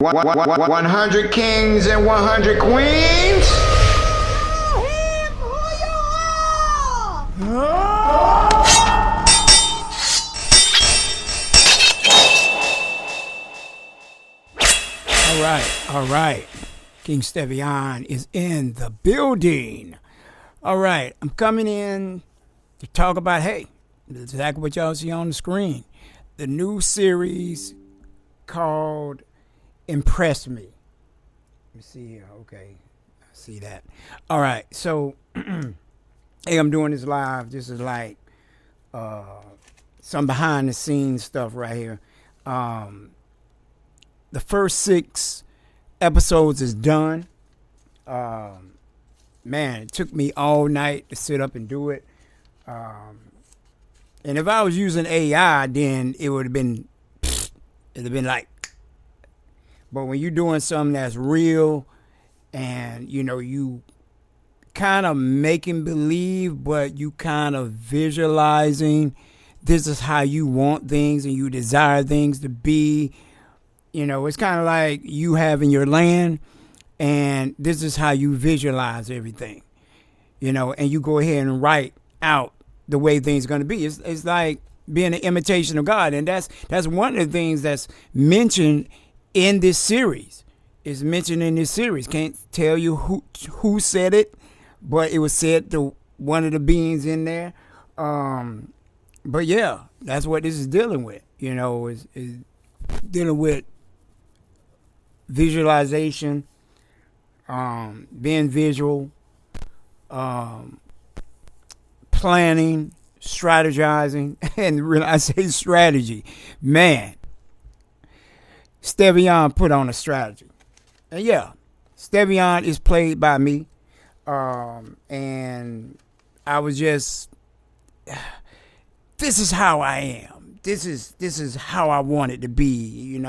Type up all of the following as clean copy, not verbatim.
100 kings and 100 queens. All right. King Stevian is in the building. All right, I'm coming in to talk about, hey, exactly what y'all see on the screen. The new series called Impress Me. Let me see here. Okay, I see that. All right, so, hey, I'm doing this live. This is like some behind the scenes stuff right here. The first 6 episodes is done. Man, it took me all night to sit up and do it. And if I was using AI, then it would have been, like, but when you're doing something that's real and, you kind of making believe, but you kind of visualizing this is how you want things and you desire things to be. It's kind of like you having your land and this is how you visualize everything, and you go ahead and write out the way things are going to be. It's like being an imitation of God. And that's one of the things that's mentioned in this series. It's mentioned in this series. Can't tell you who said it, but it was said to one of the beings in there. But yeah, that's what this is dealing with. Is dealing with visualization, being visual, planning, strategizing, and when I say strategy, man, Stevian put on a strategy. And yeah, Stevian is played by me, and I was just, this is how I am. This is how I want it to be,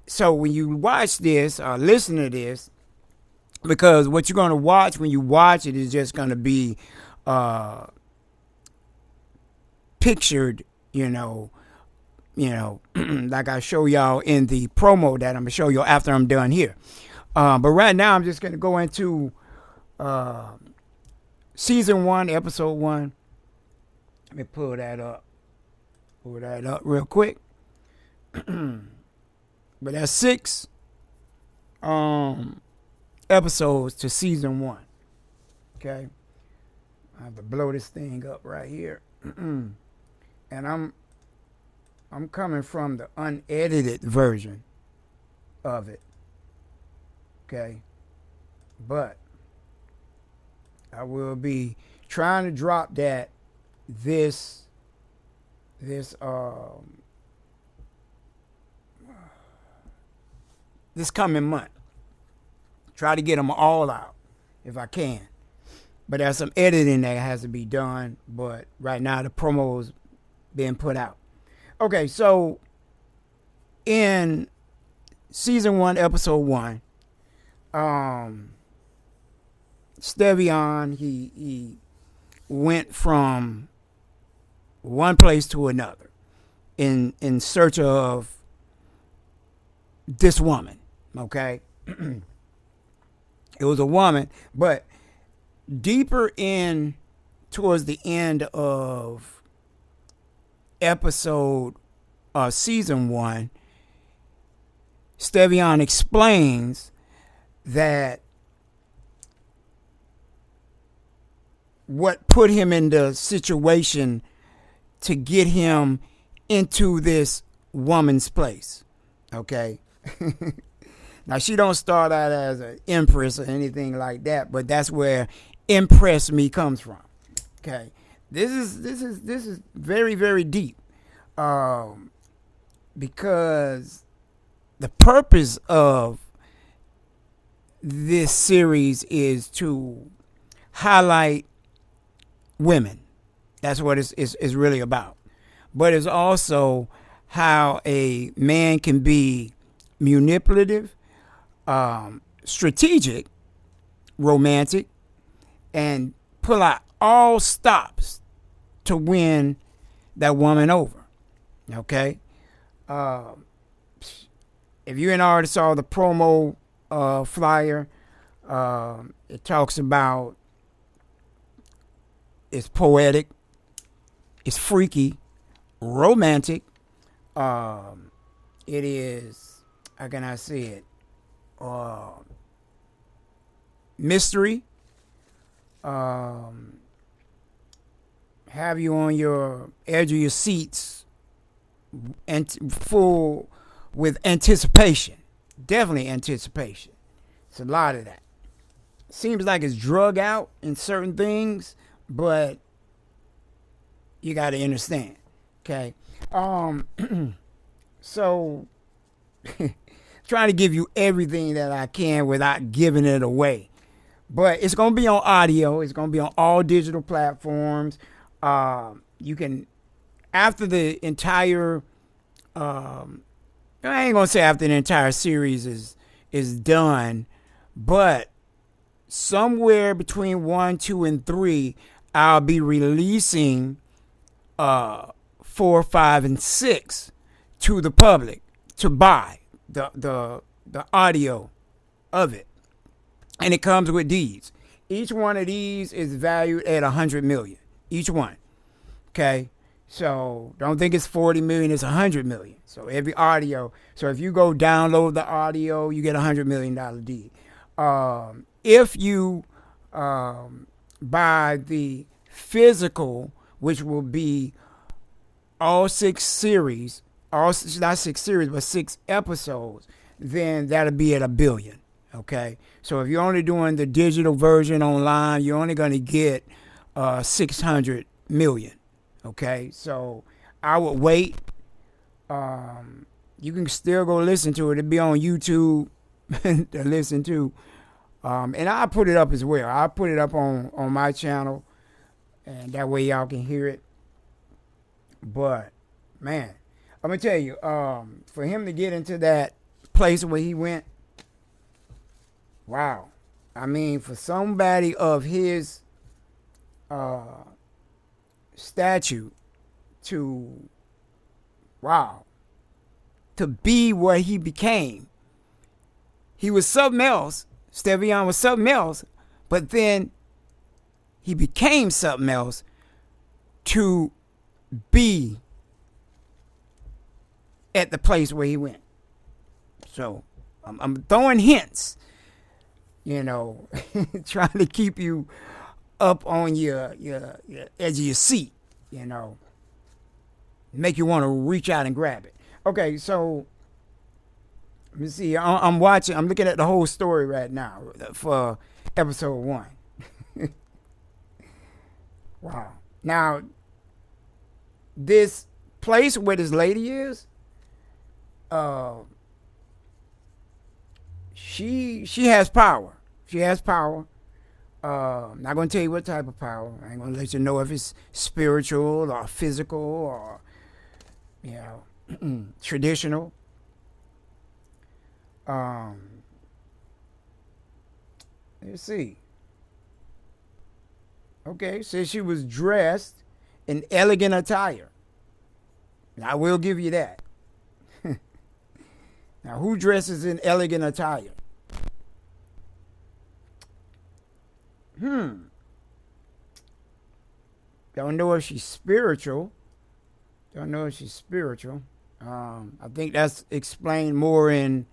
So when you watch this or listen to this, because what you're going to watch when you watch it is just going to be pictured, like I show y'all in the promo that I'm going to show you after I'm done here. But right now I'm just going to go into season 1, episode 1. Let me pull that up real quick. But that's 6 episodes to season 1. Okay, I have to blow this thing up right here, and I'm coming from the unedited version of it. Okay, but I will be trying to drop that this coming month. Try to get them all out if I can. But there's some editing that has to be done. But right now the promo's being put out. Okay, so in season 1, episode 1, Stevian, he went from one place to another in search of this woman. Okay. It was a woman, but deeper in towards the end of season 1, Stevian explains that what put him in the situation to get him into this woman's place. Okay. Now, she don't start out as an empress or anything like that, but that's where Impress Me comes from. Okay, this is very, very deep, because the purpose of this series is to highlight women. That's what it's really about. But it's also how a man can be manipulative, strategic, romantic, and pull out all stops to win that woman over. Okay? if you ain't already saw the promo flyer, it talks about it's poetic, it's freaky, romantic. It is, how can I say it? Mystery. Have you on your edge of your seats and full with anticipation. Definitely anticipation. It's a lot of that. Seems like it's drug out in certain things, but you got to understand. Okay. So trying to give you everything that I can without giving it away. But it's going to be on audio. It's going to be on all digital platforms. You can, after the entire, I ain't going to say after the entire series is done, but somewhere between 1, 2, and 3, I'll be releasing 4, 5, and 6 to the public to buy the audio of it. And it comes with these. Each one of these is valued at 100 million. Each one. Okay? So don't think it's 40 million, it's 100 million. So every audio. So if you go download the audio, you get $100 million deed. If you buy the physical, which will be all 6 series, not 6 series, but 6 episodes, then that'll be at $1 billion. Okay, so if you're only doing the digital version online, you're only going to get 600 million. Okay, so I would wait. You can still go listen to it. It'll be on YouTube to listen to. And I'll put it up as well. I'll put it up on my channel, and that way y'all can hear it. But, man, I'm going to tell you, for him to get into that place where he went, wow. I mean, for somebody of his statue to, wow, to be what he became. He was something else. Stevian was something else, but then he became something else to be at the place where he went. So I'm throwing hints, you know, trying to keep you up on your edge of your seat, you know, make you want to reach out and grab it. Okay, so let me see. I'm looking at the whole story right now for episode 1. Wow. Now, this place where this lady is, she has power. She has power. I'm not going to tell you what type of power. I ain't going to let you know if it's spiritual or physical or, you know, traditional. Let's see. Okay, so she was dressed in elegant attire. I will give you that. Now, who dresses in elegant attire? Don't know if she's spiritual. I think that's explained more in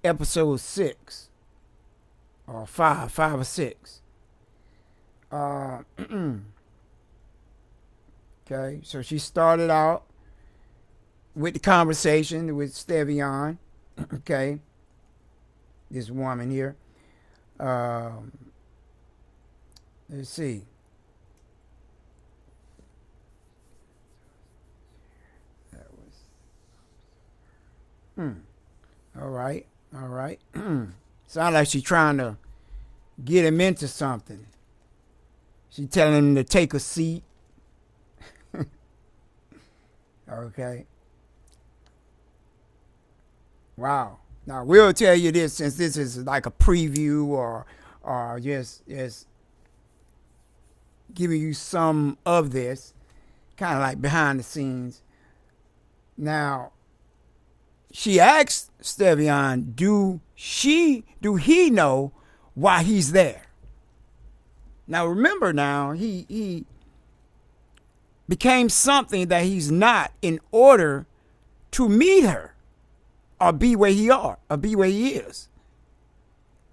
episode 6 or 5 or 6. Okay, so she started out with the conversation with Stevian. Okay, this woman here. Let's see. That was. All right. Sound like she's trying to get him into something. She's telling him to take a seat. Okay. Wow. Now we'll tell you this, since this is like a preview or just giving you some of this, kind of like behind the scenes. Now, she asked Stevian, do he know why he's there? Now remember, now he became something that he's not in order to meet her or be where he is.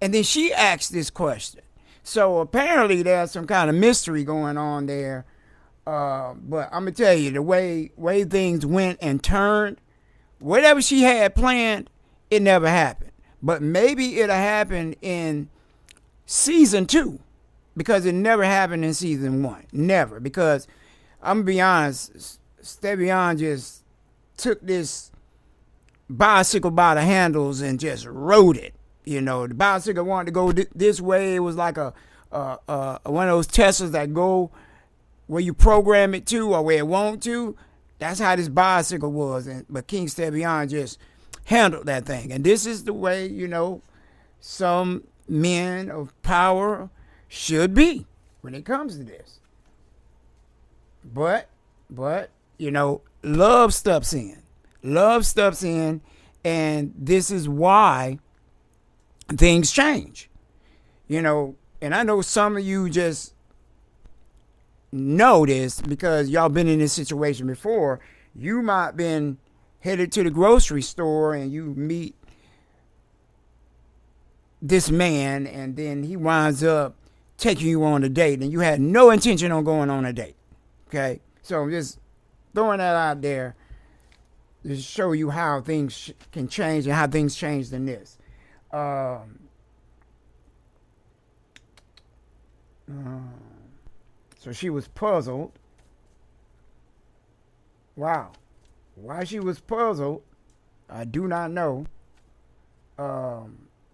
And then she asked this question. So apparently there's some kind of mystery going on there. But I'm gonna tell you, the way things went and turned, whatever she had planned, it never happened. But maybe it'll happen in season 2, because it never happened in season 1. Never. Because I'm gonna be honest, Stevian just took this bicycle by the handles and just rode it. You know, the bicycle wanted to go this way. It was like a one of those Teslas that go where you program it to or where it won't to. That's how this bicycle was. But King Stevian just handled that thing. And this is the way, you know, some men of power should be when it comes to this. But you know, love steps in. Love steps in, and this is why things change. You know, and I know some of you just know this because y'all been in this situation before. You might been headed to the grocery store and you meet this man, and then he winds up taking you on a date, and you had no intention on going on a date. Okay, so I'm just throwing that out there to show you how things can change and how things changed in this. So she was puzzled. Wow. Why she was puzzled, I do not know.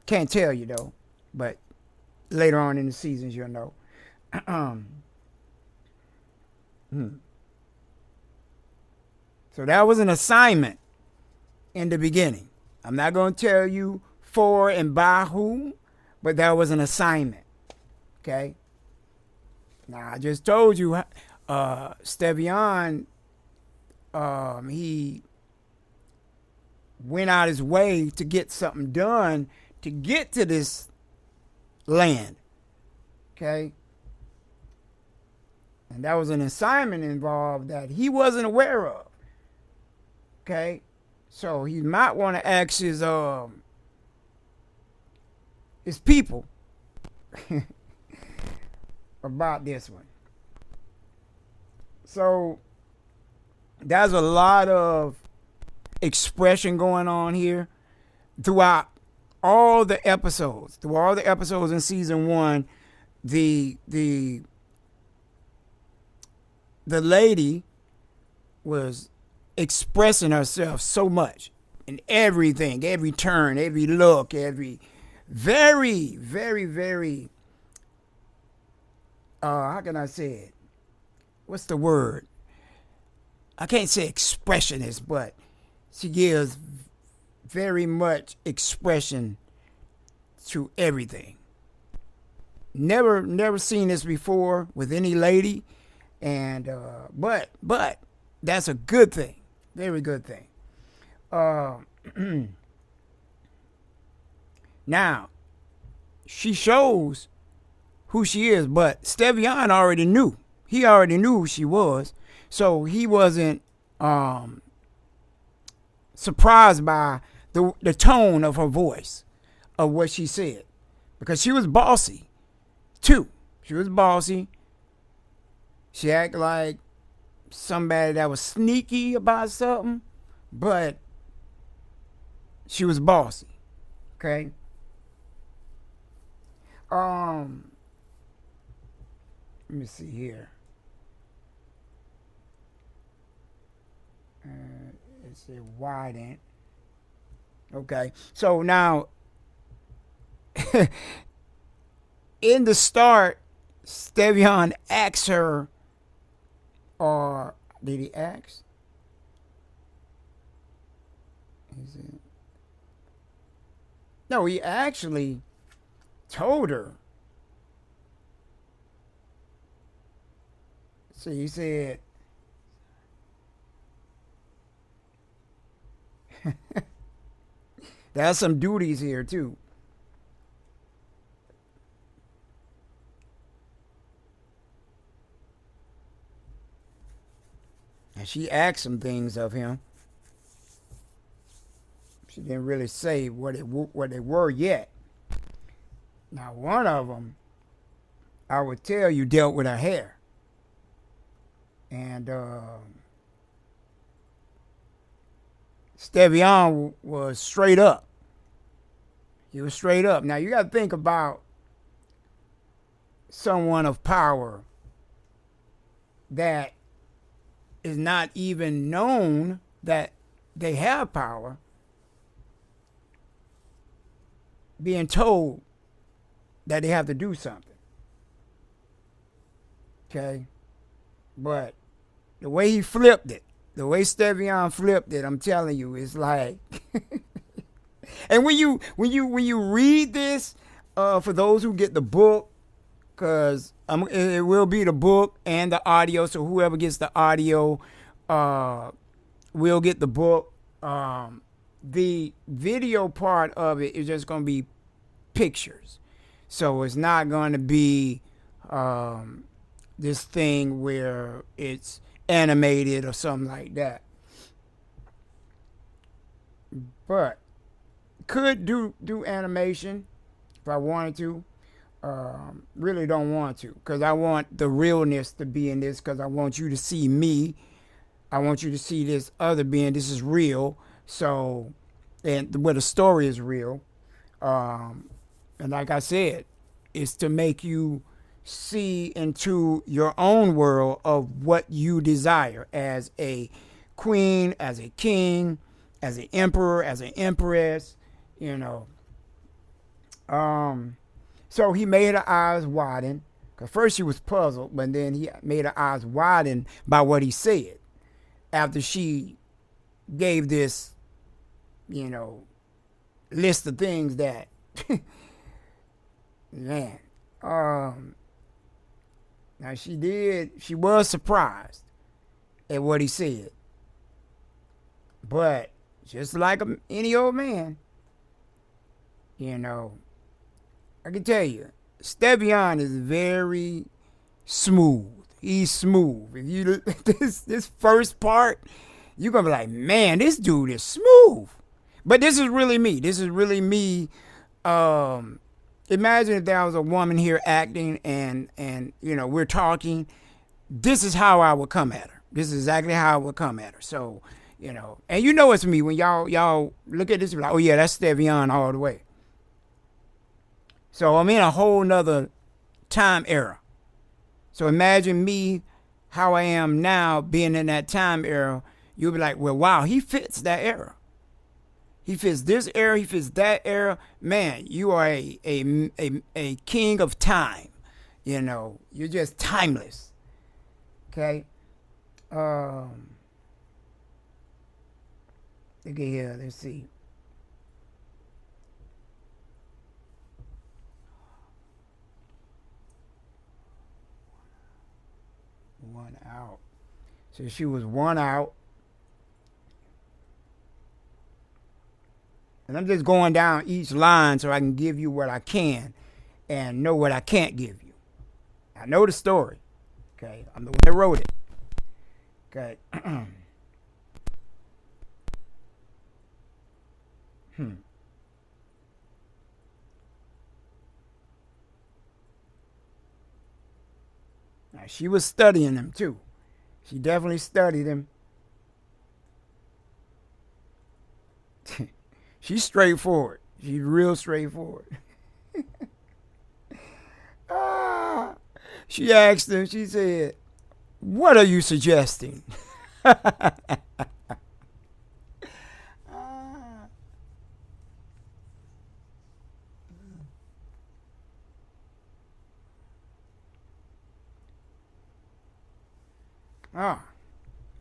Can't tell you though, but later on in the seasons you'll know. So that was an assignment in the beginning. I'm not going to tell you for and by whom, but that was an assignment. Okay? Now, I just told you, Stevian, he went out his way to get something done to get to this land. Okay? And that was an assignment involved that he wasn't aware of. Okay? So he might want to ask his people about this one. So there's a lot of expression going on here throughout all the episodes. Through all the episodes in season 1, the lady was expressing herself so much in everything, every turn, every look, every very, very, very, how can I say it? What's the word? I can't say expressionist, but she gives very much expression to everything. Never seen this before with any lady, and but that's a good thing, very good thing. Now she shows who she is, but Stevian already knew. He already knew who she was, so he wasn't surprised by the tone of her voice, of what she said, because she was bossy too. She was bossy. She acted like somebody that was sneaky about something, but she was bossy. Okay. Let me see here. It's a widen. Okay, so now in the start, Stevian asks her, or did he ask? Is it? No, he actually told her. See, he said, There's some duties here too. And she asked some things of him. She didn't really say what they were yet. Now, one of them, I would tell you, dealt with her hair. And Stevian was straight up. He was straight up. Now, you got to think about someone of power that is not even known that they have power being told that they have to do something. Okay? But the way he flipped it, the way Stevian flipped it, I'm telling you, it's like and when you read this, for those who get the book, because it will be the book and the audio, so whoever gets the audio will get the book. The video part of it is just going to be pictures. So it's not going to be this thing where it's animated or something like that. But could do animation if I wanted to. Really don't want to, because I want the realness to be in this, because I want you to see me. I want you to see this other being. This is real. So, and where the story is real. And like I said, it's to make you see into your own world of what you desire as a queen, as a king, as an emperor, as an empress, you know. So he made her eyes widen. Because first she was puzzled, but then he made her eyes widen by what he said. After she gave this, you know, list of things that, man, now she was surprised at what he said. But just like any old man, you know, I can tell you, Stevian is very smooth. He's smooth. If you this first part, you're gonna be like, man, this dude is smooth. But this is really me. This is really me. Imagine if there was a woman here acting and you know, we're talking. This is how I would come at her. This is exactly how I would come at her. So, you know, and you know it's me when y'all look at this and be like, oh yeah, that's Stevian all the way. So I'm in a whole nother time era. So imagine me, how I am now, being in that time era. You'll be like, well, wow, he fits that era. He fits this era. He fits that era. Man, you are a king of time. You know, you're just timeless. Okay. Look at here. Let's see. One out. So she was one out. And I'm just going down each line so I can give you what I can and know what I can't give you. I know the story. Okay. I'm the one that wrote it. Okay. Now, she was studying him too. She definitely studied him. She's straightforward. She's real straightforward. She asked him, she said, what are you suggesting?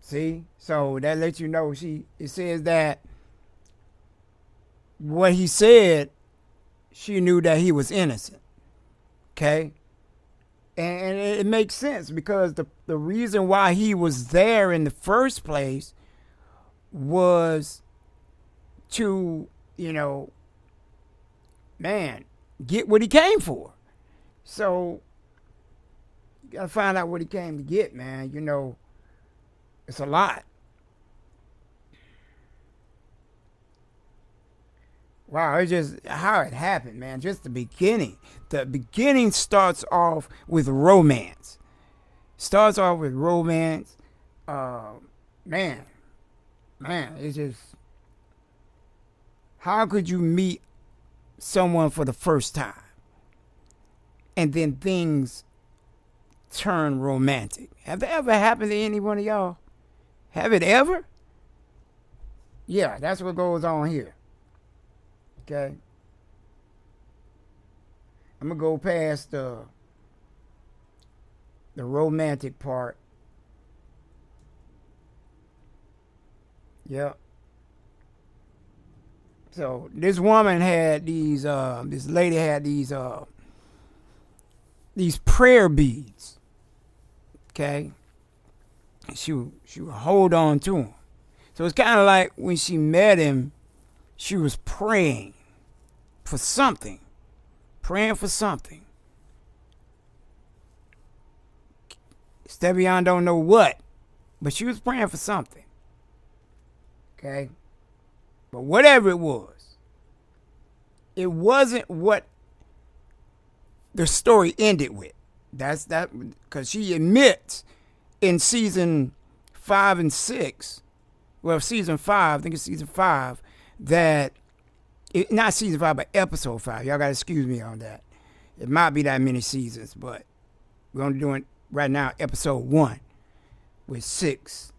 See? So that lets you know it says that what he said, she knew that he was innocent. Okay? And it makes sense because the reason why he was there in the first place was to you know, man, get what he came for. So you gotta find out what he came to get, man. You know, it's a lot. Wow, it's just how it happened, man. Just the beginning. The beginning starts off with romance. Starts off with romance. Man, it's just, how could you meet someone for the first time and then things turn romantic? Have it ever happened to any one of y'all? Have it ever? Yeah, that's what goes on here. Okay. I'm gonna go past the romantic part. Yep. So this woman had these. This lady had these prayer beads. Okay. She would hold on to them. So it's kind of like when she met him, she was praying for something. Praying for something. Stevian don't know what, but she was praying for something. Okay? But whatever it wasn't what the story ended with. That's that, because she admits in season 5 and 6, well, season 5, I think it's season 5, that not season 5, but episode 5. Y'all gotta excuse me on that. It might be that many seasons, but we're only doing right now episode 1 with 6.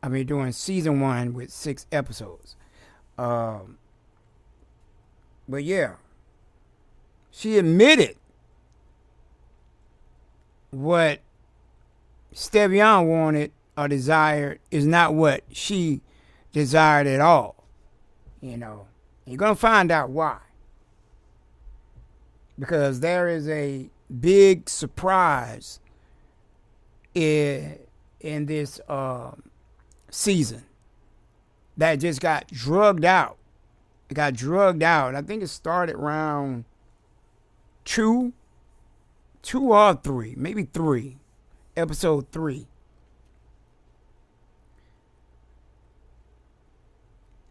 Doing season 1 with 6 episodes. But yeah, she admitted what Stevian wanted or desired is not what she desired at all. You know, you're going to find out why. Because there is a big surprise in this season that just got drugged out. It got drugged out. I think it started around 2 or 3, maybe 3, episode 3.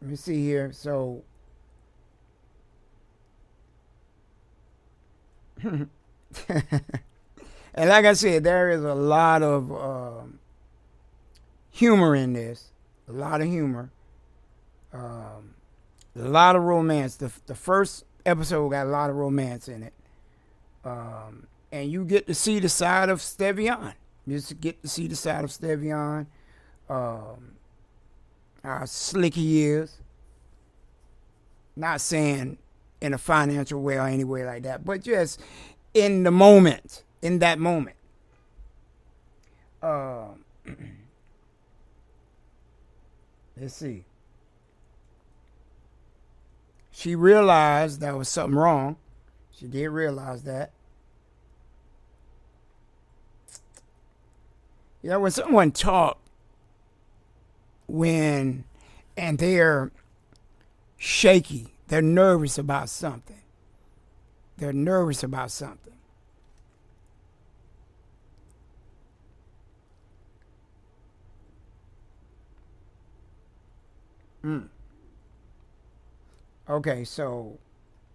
Let me see here. So, and like I said, there is a lot of humor in this. A lot of humor. A lot of romance. The first episode got a lot of romance in it. And you get to see the side of Stevian. Just get to see the side of Stevian. How slick he is. Not saying in a financial way or any way like that, but just in the moment, in that moment. Let's see. She realized there was something wrong. She did realize that. You know, when someone talks and they're shaky, they're nervous about something. They're nervous about something. Okay, so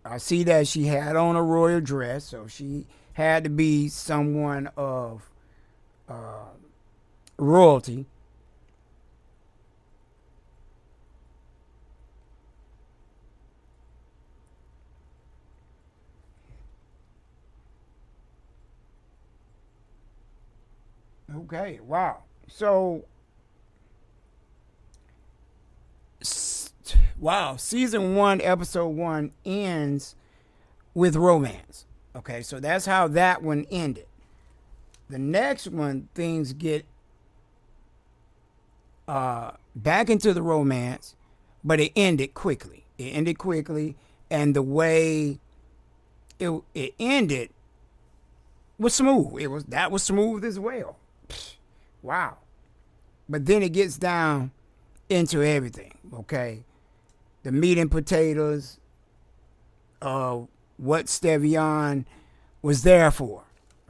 I see that she had on a royal dress, so she had to be someone of royalty. Okay, wow. So, wow, season 1, episode 1 ends with romance. Okay, so that's how that one ended. The next one, things get back into the romance, but it ended quickly. And the way it ended was smooth. That was smooth as well. Wow. But then it gets down into everything, okay? the meat and potatoes of what Stevian was there for.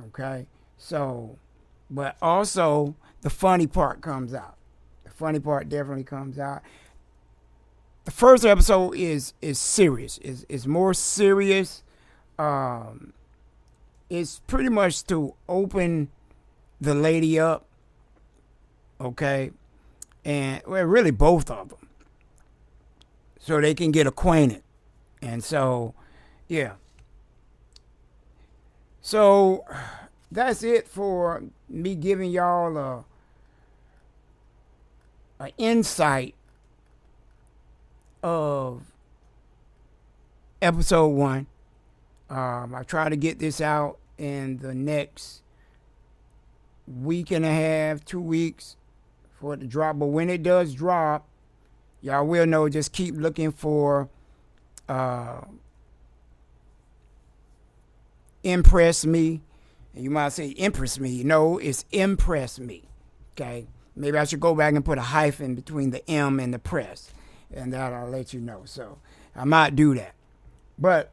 Okay? So, but also the funny part comes out. The funny part definitely comes out. The first episode is serious. Is more serious. It's pretty much to open the lady up. Okay? And well, really both of them. So they can get acquainted. And so, yeah. So that's it for me giving y'all a insight of episode 1. I try to get this out in the next week and a half, 2 weeks for it to drop. But when it does drop, y'all will know. Just keep looking for Impress Me. And you might say Impress Me. No, it's Impress Me. Okay? Maybe I should go back and put a hyphen between the M and the press. And that I'll let you know. So I might do that. But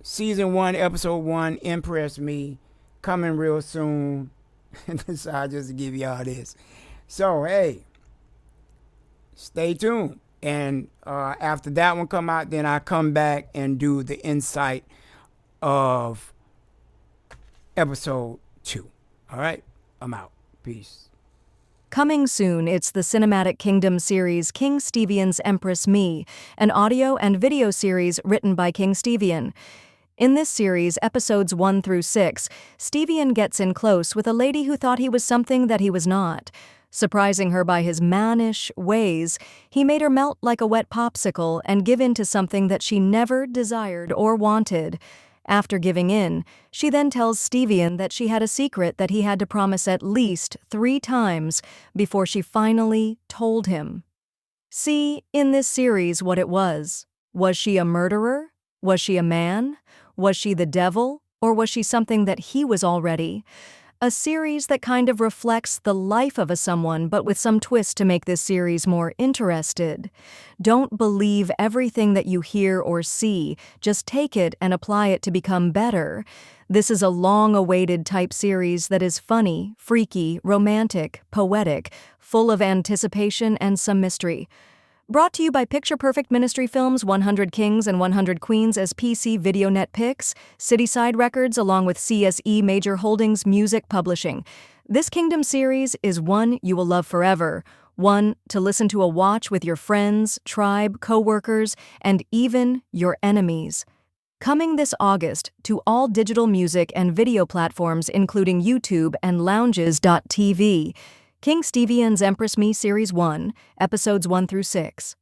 season 1, episode 1, Impress Me, coming real soon. So I just give y'all this. So hey, stay tuned. And after that one come out, then I come back and do the insight of episode 2. All right, I'm out. Peace. Coming soon, it's the Cinematic Kingdom series King Stevian's Empress Me, an audio and video series written by King Stevian. In this series, episodes 1 through 6, Stevian gets in close with a lady who thought he was something that he was not. Surprising her by his mannish ways, he made her melt like a wet popsicle and give in to something that she never desired or wanted. After giving in, she then tells Stevian that she had a secret that he had to promise at least 3 times before she finally told him. See, in this series, what it was. Was she a murderer? Was she a man? Was she the devil? Or was she something that he was already? A series that kind of reflects the life of a someone, but with some twist to make this series more interested. Don't believe everything that you hear or see. Just take it and apply it to become better. This is a long-awaited type series that is funny, freaky, romantic, poetic, full of anticipation and some mystery. Brought to you by Picture Perfect Ministry Films, 100 Kings and 100 Queens as PC VideoNet Picks, Cityside Records, along with CSE Major Holdings Music Publishing. This Kingdom series is one you will love forever. One to listen to a watch with your friends, tribe, co-workers, and even your enemies. Coming this August to all digital music and video platforms including YouTube and lounges.tv. King Stevian's Empress Me Series 1, Episodes 1 through 6.